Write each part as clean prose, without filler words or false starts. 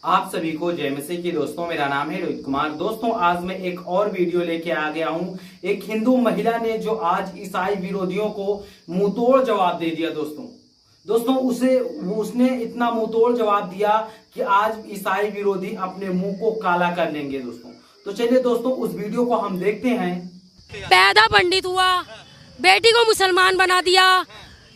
आप सभी को जय मसीह की दोस्तों, मेरा नाम है रोहित कुमार। दोस्तों, आज मैं एक और वीडियो लेके आ गया हूं। एक हिंदू महिला ने जो आज ईसाई विरोधियों को मुंहतोड़ जवाब दे दिया। दोस्तों उसने इतना मुंहतोड़ जवाब दिया कि आज ईसाई विरोधी अपने मुंह को काला कर लेंगे। दोस्तों, तो चलिए दोस्तों उस वीडियो को हम देखते हैं। पैदा पंडित हुआ, बेटी को मुसलमान बना दिया,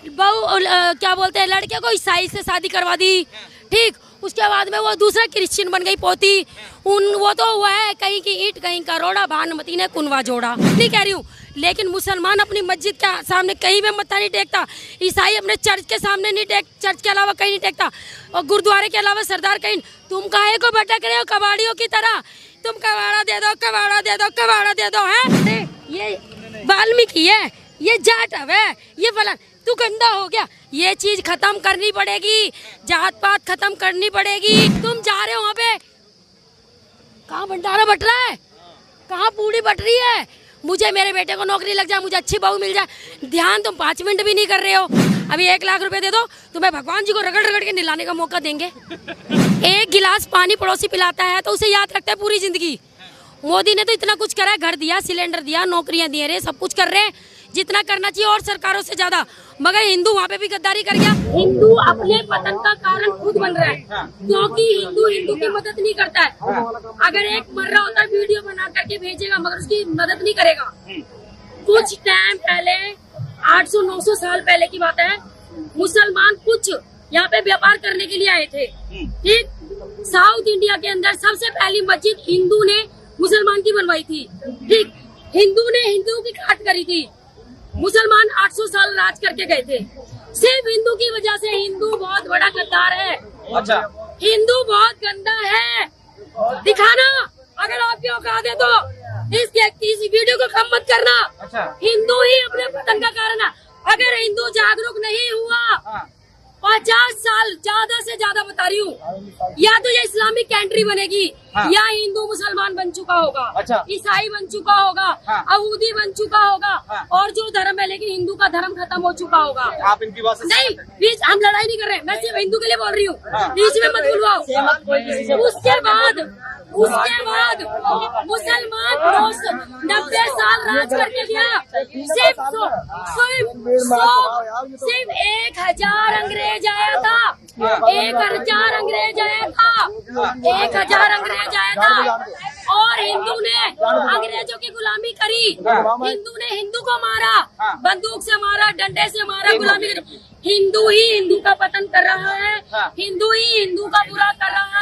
बहू क्या बोलते हैं, लड़के को ईसाई से शादी करवा दी। ठीक, उसके बाद में वो दूसरा क्रिश्चियन बन गई पोती। वो तो हुआ है कहीं की ईंट कहीं का रोड़ा, भानुमती ने कुनवा जोड़ा। नहीं कह रही हूँ, लेकिन मुसलमान अपनी मस्जिद के सामने कहीं भी मत्था नहीं टेकता। ईसाई अपने चर्च के सामने नहीं चर्च के अलावा कहीं नहीं टेकता, और गुरुद्वारे के अलावा सरदार कहीं। तुम काहे को भटक रहे हो कबाड़ियों की तरह? तुम कबाड़ा दे दो, कबाड़ा दे दो, कबाड़ा दे दो। है ये वाल्मीकि है, ये जाट है, ये फलान। तू गंदा हो गया। ये चीज खत्म करनी पड़ेगी, जात पात खत्म करनी पड़ेगी। तुम जा रहे हो वहाँ पे, कहाँ भंडारा बट रहा है, कहाँ पूड़ी बट रही है? मुझे मेरे बेटे को नौकरी लग जाए, मुझे अच्छी बहू मिल जाए, ध्यान तुम 5 मिनट भी नहीं कर रहे हो। अभी 1 लाख रुपए दे दो, तुम्हें भगवान जी को रगड़ रगड़ के नहलाने का मौका देंगे। 1 गिलास पानी पड़ोसी पिलाता है तो उसे याद रखता है पूरी जिंदगी। मोदी ने तो इतना कुछ करा है, घर दिया, सिलेंडर दिया, नौकरियां दिए रहे, सब कुछ कर रहे हैं जितना करना चाहिए और सरकारों से ज्यादा। मगर हिंदू वहाँ पे भी गद्दारी कर गया। हिंदू अपने पतन का कारण खुद बन रहा है, क्योंकि हिंदू की मदद नहीं करता है। अगर एक मर रहा होता है वीडियो बना करके भेजेगा, मगर उसकी मदद नहीं करेगा। कुछ टाइम पहले, 800-900 साल पहले की बात है, मुसलमान कुछ यहाँ पे व्यापार करने के लिए आए थे। ठीक, साउथ इंडिया के अंदर सबसे पहली मस्जिद हिंदू ने मुसलमान की बनवाई थी। ठीक, हिंदू ने हिंदू की काट करी थी। मुसलमान 800 साल राज करके गए थे। सिर्फ हिंदू की वजह से। हिंदू बहुत बड़ा गद्दार है। अच्छा, हिंदू बहुत गंदा है। दिखाना, अगर आपकी औकात है तो इस वीडियो को कम मत करना। अच्छा, हिंदू ही अपने पतन का कारण है। अगर हिंदू जागरूक नहीं हुआ, 50 साल ज्यादा से ज्यादा बता रही हूँ, या तो ये इस्लामिक कंट्री बनेगी, या हिंदू मुसलमान बन चुका होगा, अच्छा, ईसाई बन चुका होगा, यहूदी बन चुका होगा, और जो धर्म है, लेकिन हिंदू का धर्म खत्म हो चुका होगा। आप इनकी बात नहीं, बीच हम लड़ाई नहीं कर रहे, मैं सिर्फ हिंदू के लिए बोल रही हूँ, बीच में मत बुलवाओ। उसके बाद मुसलमान 90 साल राज करके गया। सिर्फ 1000 अंग्रेज आया था, 1000 अंग्रेज आया था, 1000 अंग्रेज आया था, और हिंदू ने अंग्रेजों की गुलामी करी। हिंदू ने हिंदू को मारा, बंदूक से मारा, डंडे से मारा, गुलामी करी। हिंदू ही हिंदू का पतन कर रहा है, हिंदू ही हिंदू का बुरा कर रहा है।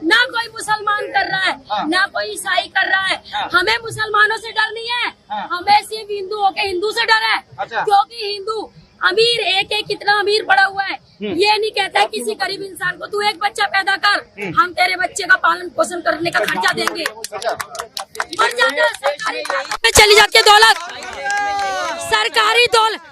ना कोई मुसलमान कर रहा है, ना कोई ईसाई कर रहा है। हमें मुसलमानों से डर नहीं है, हमें सिर्फ हिंदू होके हिंदू से डर है। क्योंकि हिंदू अमीर एक कितना अमीर पड़ा हुआ है। ये नहीं कहता है किसी गरीब इंसान को, तू एक बच्चा पैदा कर, हम तेरे बच्चे का पालन पोषण करने का खर्चा देंगे। मर जाता है, सरकारी में चली जाती है दौलत, सरकारी दौलत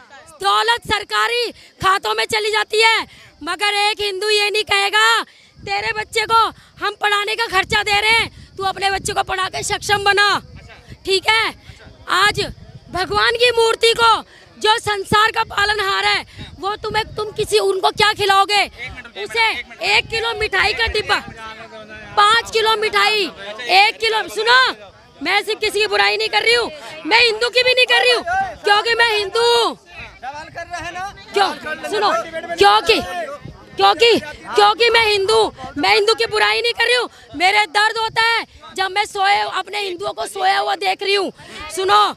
सरकारी खातों में चली जाती है। मगर एक हिंदू ये नहीं कहेगा तेरे बच्चे को हम पढ़ाने का खर्चा दे रहे हैं, तू अपने बच्चे को पढ़ा के सक्षम बना। ठीक है, आज भगवान की मूर्ति को, जो संसार का पालनहार है, वो तुम किसी उनको क्या खिलाओगे? उसे 1 किलो मिठाई का डिब्बा, 5 किलो मिठाई, 1 किलो। सुनो, मैं सिर्फ किसी की बुराई नहीं कर रही हूँ, मैं हिंदू की भी नहीं कर रही हूँ, क्योंकि मैं हिंदू हूँ। कर रहे हैं ना? क्यों? सुनो, क्योंकि मैं हिंदू की बुराई नहीं कर रही हूँ। मेरे दर्द होता है जब मैं अपने हिंदुओं को सोया हुआ देख रही हूँ। सुनो,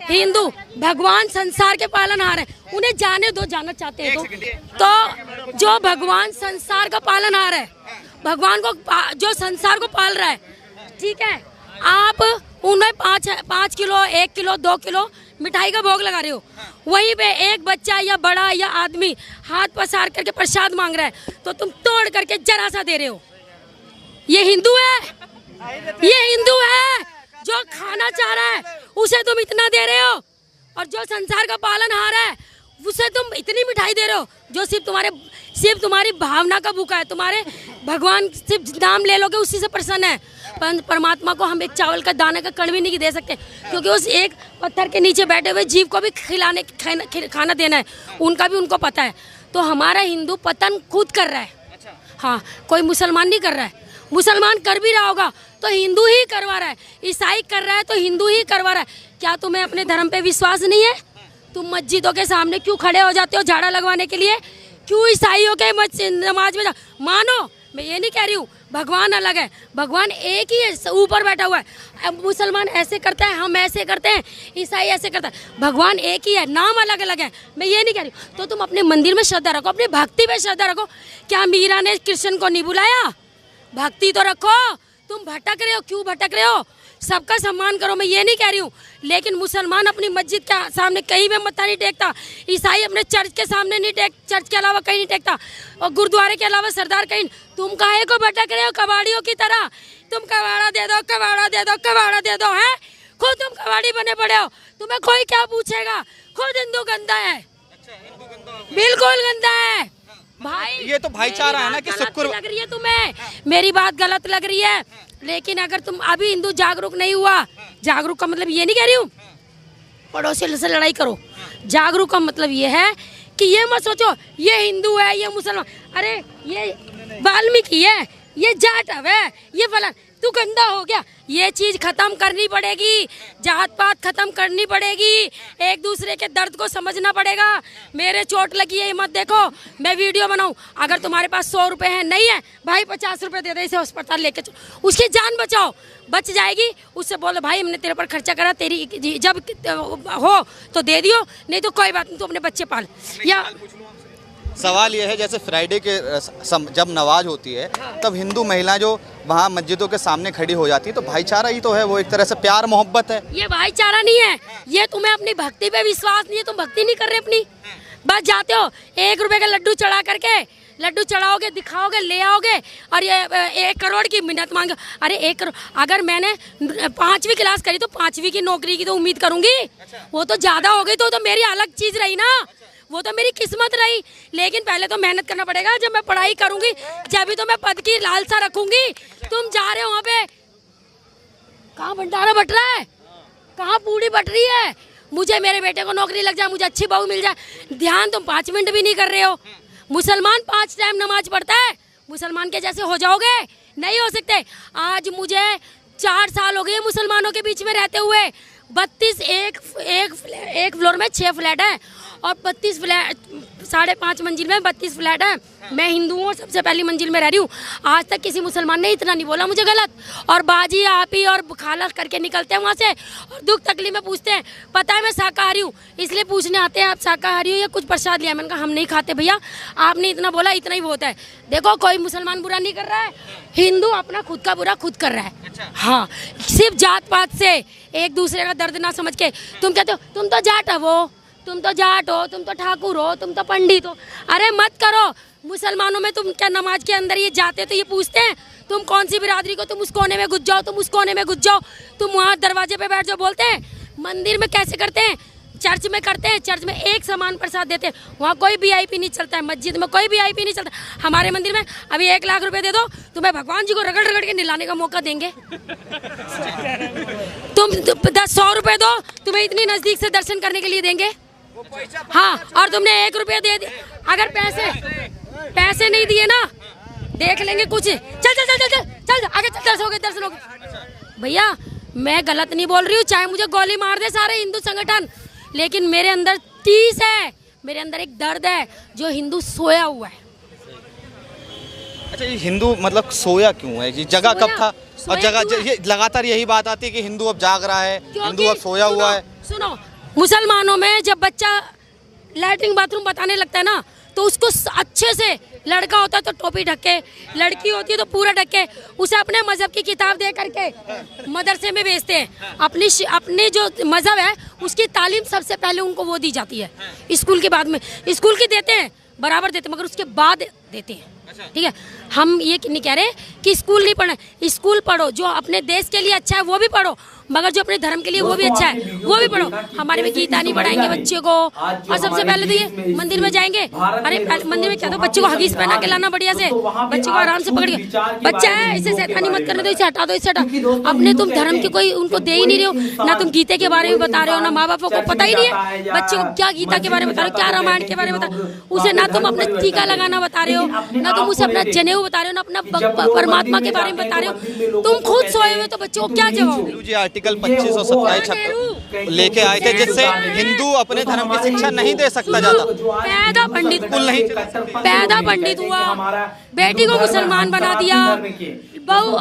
हिंदू भगवान संसार के पालनहार है, उन्हें जाने दो, जाना चाहते हैं तो जो भगवान संसार का पालनहार है, भगवान को जो संसार को पाल रहा है, ठीक है, आप उन्हें 5 किलो, 1 किलो, 2 किलो मिठाई का भोग लगा रहे हो। वहीं पे एक बच्चा या बड़ा या आदमी हाथ पसार करके प्रसाद मांग रहा है, तो तुम तोड़ करके जरा सा दे रहे हो। ये हिंदू है? ये हिंदू है जो खाना चाह रहा है उसे तुम इतना दे रहे हो, और जो संसार का पालनहार है उसे तुम इतनी मिठाई दे रहे हो, जो सिर्फ तुम्हारी भावना का भूखा है। तुम्हारे भगवान सिर्फ नाम ले लोगे उसी से प्रसन्न है। परमात्मा को हम एक चावल का दाने का कण भी नहीं दे सकते, क्योंकि उस एक पत्थर के नीचे बैठे हुए जीव को भी खाना देना है, उनका भी उनको पता है। तो हमारा हिंदू पतन खुद कर रहा है। हाँ, कोई मुसलमान नहीं कर रहा है। मुसलमान कर भी रहा होगा तो हिंदू ही करवा रहा है, ईसाई कर रहा है तो हिंदू ही करवा रहा है। क्या तुम्हें अपने धर्म पे विश्वास नहीं है? तुम मस्जिदों के सामने क्यों खड़े हो जाते हो झाड़ा लगवाने के लिए? क्यों ईसाइयों के नमाज में मानो, मैं ये नहीं कह रही हूँ, भगवान अलग है, भगवान एक ही है, ऊपर बैठा हुआ है। अब मुसलमान ऐसे करता है, हम ऐसे करते हैं, ईसाई ऐसे करता है, भगवान एक ही है, नाम अलग अलग है। मैं ये नहीं कह रही हूँ। तो तुम अपने मंदिर में श्रद्धा रखो, अपनी भक्ति में श्रद्धा रखो। क्या मीरा ने कृष्ण को नहीं बुलाया? भक्ति तो रखो। तुम भटक रहे हो, क्यों भटक रहे हो? सबका सम्मान करो, मैं ये नहीं कह रही हूँ, लेकिन मुसलमान अपनी मस्जिद के सामने कहीं भी मत्था नहीं टेकता, ईसाई अपने चर्च के सामने नहीं टेक, चर्च के अलावा कहीं नहीं टेकता, और गुरुद्वारे के अलावा सरदार कहीं। तुम काहे को भटक रहे हो कबाड़ियों की तरह? तुम कबाड़ा दे दो, कबाड़ा दे दो, कबाड़ा दे दो, है खुद तुम कबाड़ी बने पड़े हो। तुम्हें कोई क्या पूछेगा? खुद हिंदू गंदा है, बिल्कुल गंदा है भाई। ये तो भाईचारा है ना कि शुक्र लग रही है तुम्हें, मेरी बात गलत लग रही है, लेकिन अगर तुम अभी हिंदू जागरूक नहीं हुआ, जागरूक का मतलब ये नहीं कह रही हूँ पड़ोसी से लड़ाई करो, जागरूक का मतलब ये है कि ये मत सोचो ये हिंदू है, ये मुसलमान, अरे ये वाल्मीकि है, ये जाट है, ये फलान, तू गंदा हो गया। ये चीज खत्म करनी पड़ेगी, जात पात खत्म करनी पड़ेगी, एक दूसरे के दर्द को समझना पड़ेगा। मेरे चोट लगी है, मत देखो मैं वीडियो बनाऊं, अगर तुम्हारे पास 100 रुपए है, नहीं है भाई 50 रुपए दे दे, इसे अस्पताल लेके चलो, उसकी जान बचाओ, बच जाएगी। उससे बोलो भाई हमने तेरे पर खर्चा करा, तेरी जब हो तो दे दियो, नहीं तो कोई बात नहीं, तू अपने बच्चे पाल। या सवाल ये है, जैसे फ्राइडे के जब नमाज होती है तब हिंदू महिलाएं जो वहाँ मस्जिदों के सामने खड़ी हो जाती है, तो भाईचारा ही तो है, वो एक तरह से प्यार मोहब्बत है। ये भाईचारा नहीं है, ये तुम्हें अपनी भक्ति पे विश्वास नहीं है, तुम भक्ति नहीं कर रहे अपनी, बस जाते हो 1 रुपए का लड्डू चढ़ा करके, लड्डू चढ़ाओगे, दिखाओगे, ले आओगे, और ये 1 करोड़ की मिन्नत मांगे। अरे 1 करोड़, अगर मैंने 5वीं क्लास करी तो 5वीं की नौकरी की तो उम्मीद करूंगी, वो तो ज्यादा हो गई, तो मेरी अलग चीज रही ना, वो तो मेरी किस्मत रही। लेकिन पहले तो मेहनत करना पड़ेगा, जब मैं पढ़ाई करूंगी जब भी तो मैं पद की लालसा रखूंगी। तुम जा रहे हो वहाँ पे, कहाँ भंडारा बट रहा है, कहाँ पूड़ी बट रही है? मुझे मेरे बेटे को नौकरी लग जाए, मुझे अच्छी बहू मिल जाए, ध्यान तुम 5 मिनट भी नहीं कर रहे हो। मुसलमान 5 टाइम नमाज पढ़ता है, मुसलमान के जैसे हो जाओगे? नहीं हो सकते। आज मुझे 4 साल हो गए मुसलमानों के बीच में रहते हुए। 32 एक फ्लोर में 6 फ्लैट है, और 32 फ्लैट 5.5 मंजिल में 32 फ्लैट है। मैं हिंदू हूँ, सबसे पहली मंजिल में रह रही हूँ। आज तक किसी मुसलमान ने इतना नहीं बोला मुझे गलत, और बाजी आपी और खाला करके निकलते हैं वहाँ से, और दुख तकलीफ में पूछते हैं, पता है मैं शाकाहारी हूँ, इसलिए पूछने आते हैं आप शाकाहारी हो या कुछ प्रसाद लिया? मैंने कहा हम नहीं खाते भैया, आपने इतना बोला, इतना ही बहुत है। देखो कोई मुसलमान बुरा नहीं कर रहा है, हिंदू अपना खुद का बुरा खुद कर रहा है। हाँ, सिर्फ जात पात से एक दूसरे का दर्द ना समझ के तुम कहते हो तुम तो जाट हो, तुम तो जाट हो, तुम तो ठाकुर हो, तुम तो पंडित हो। अरे मत करो। मुसलमानों में तुम क्या नमाज के अंदर ये जाते तो ये पूछते हैं तुम कौन सी बिरादरी को, तुम उस कोने में घुस जाओ, तुम उस कोने में घुस जाओ, तुम वहाँ दरवाजे पे बैठ जाओ। बोलते हैं मंदिर में कैसे करते हैं, चर्च में करते हैं, चर्च में एक समान प्रसाद देते हैं, वहाँ कोई VIP नहीं चलता है, मस्जिद में कोई VIP नहीं चलता। हमारे मंदिर में अभी 1 लाख रुपए दे दो, तुम्हें भगवान जी को रगड़ रगड़ के नहलाने का मौका देंगे। तुम 100 रुपए दो, तुम्हें इतनी नजदीक से दर्शन करने के लिए देंगे। हाँ, और तुमने 1 रुपया दे दिया, अगर पैसे नहीं दिए ना, देख लेंगे कुछ। चल चल चल चल चल चल आगे चल, दर्शन हो गए। भैया मैं गलत नहीं बोल रही हूँ, चाहे मुझे गोली मार दे सारे हिंदू संगठन, लेकिन मेरे अंदर टीस है, मेरे अंदर एक दर्द है जो हिंदू सोया हुआ है। अच्छा, ये हिंदू मतलब सोया क्यों है? ये जगह कब था? और जगह ये लगातार यही बात आती है कि हिंदू अब जाग रहा है, हिंदू अब सोया हुआ है। सुनो, मुसलमानों में जब बच्चा लैट्रिन बाथरूम बताने लगता है ना, तो उसको अच्छे से, लड़का होता है तो टोपी ढके, लड़की होती है तो पूरा ढके, उसे अपने मजहब की किताब दे करके मदरसे में भेजते हैं। अपनी जो मजहब है उसकी तालीम सबसे पहले उनको वो दी जाती है, स्कूल के बाद में। स्कूल की देते हैं, बराबर देते हैं, मगर उसके बाद देते हैं। ठीक है, हम ये नहीं कह रहे कि स्कूल नहीं पढ़ना, स्कूल पढ़ो, जो अपने देश के लिए अच्छा है वो भी पढ़ो, मगर जो अपने धर्म के लिए वो भी अच्छा है वो भी पढ़ो। हमारे में गीता नहीं पढ़ाएंगे बच्चे को, और सबसे पहले तो ये मंदिर में जाएंगे, अरे मंदिर में क्या तो बच्चे को हगीज पहना के लाना बढ़िया से, बच्चे को आराम से पकड़ के, बच्चा है इसे शैतानी मत करने दो, इसे हटा दो, इसे हटा। अपने तुम धर्म के कोई उनको दे ही नहीं रहे हो ना, तुम गीता के बारे में बता रहे हो ना, माँ बापों को पता ही नहीं है बच्चे को क्या गीता के बारे में बता रहे हो, क्या रामायण के बारे में बता रहे हो, उसे ना तुम अपना टीका लगाना बता रहे हो, ना तुम उसे अपना जनेऊ हो बता रहे हो, ना अपना परमात्मा के बारे में बता रहे हो। तुम खुद सोए हुए तो बच्चों को क्या जवाब? जी आर्टिकल 25 और 27 लेके आए थे, जिससे हिंदू अपने धर्म की शिक्षा नहीं दे सकता ज्यादा। पैदा पंडित पैदा पंडित हुआ, बेटी को मुसलमान बना दिया, बहू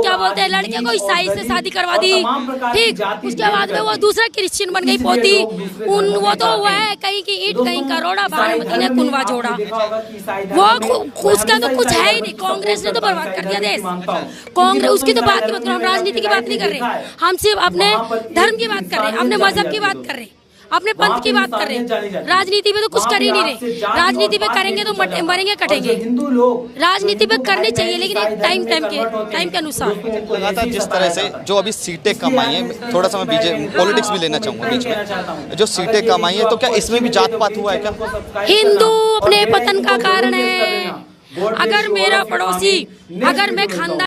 क्या बोलते हैं लड़के को ईसाई से शादी करवा दी, ठीक। उसके बाद में वो दूसरा क्रिश्चियन बन गई पोती। वो तो हुआ है कहीं की ईंट कहीं का रोड़ा, भानुमति ने कुनवा जोड़ा। वो उसका तो कुछ है ही नहीं। कांग्रेस ने तो बर्बाद कर दिया देश। कांग्रेस उसकी तो बात की मत करो, हम राजनीति की बात नहीं कर रहे, हम सिर्फ अपने धर्म की बात कर रहे हैं, अपने मजहब की बात कर रहे हैं, अपने पंथ की बात कर रहे हैं। राजनीति में तो कुछ कर ही नहीं रहे। राजनीति में करेंगे तो मरेंगे कटेंगे। राजनीति में करनी चाहिए, लेकिन एक टाइम के अनुसार। लगा था जिस तरह से जो अभी सीटें कम आई हैं, थोड़ा सा मैं पॉलिटिक्स भी लेना चाहूँगा बीच में, जो सीटें कम आई हैं तो क्या इसमें भी जात पात हुआ है क्या? हिंदू अपने पतन का कारण है। अगर मेरा पड़ोसी, अगर मैं खानदान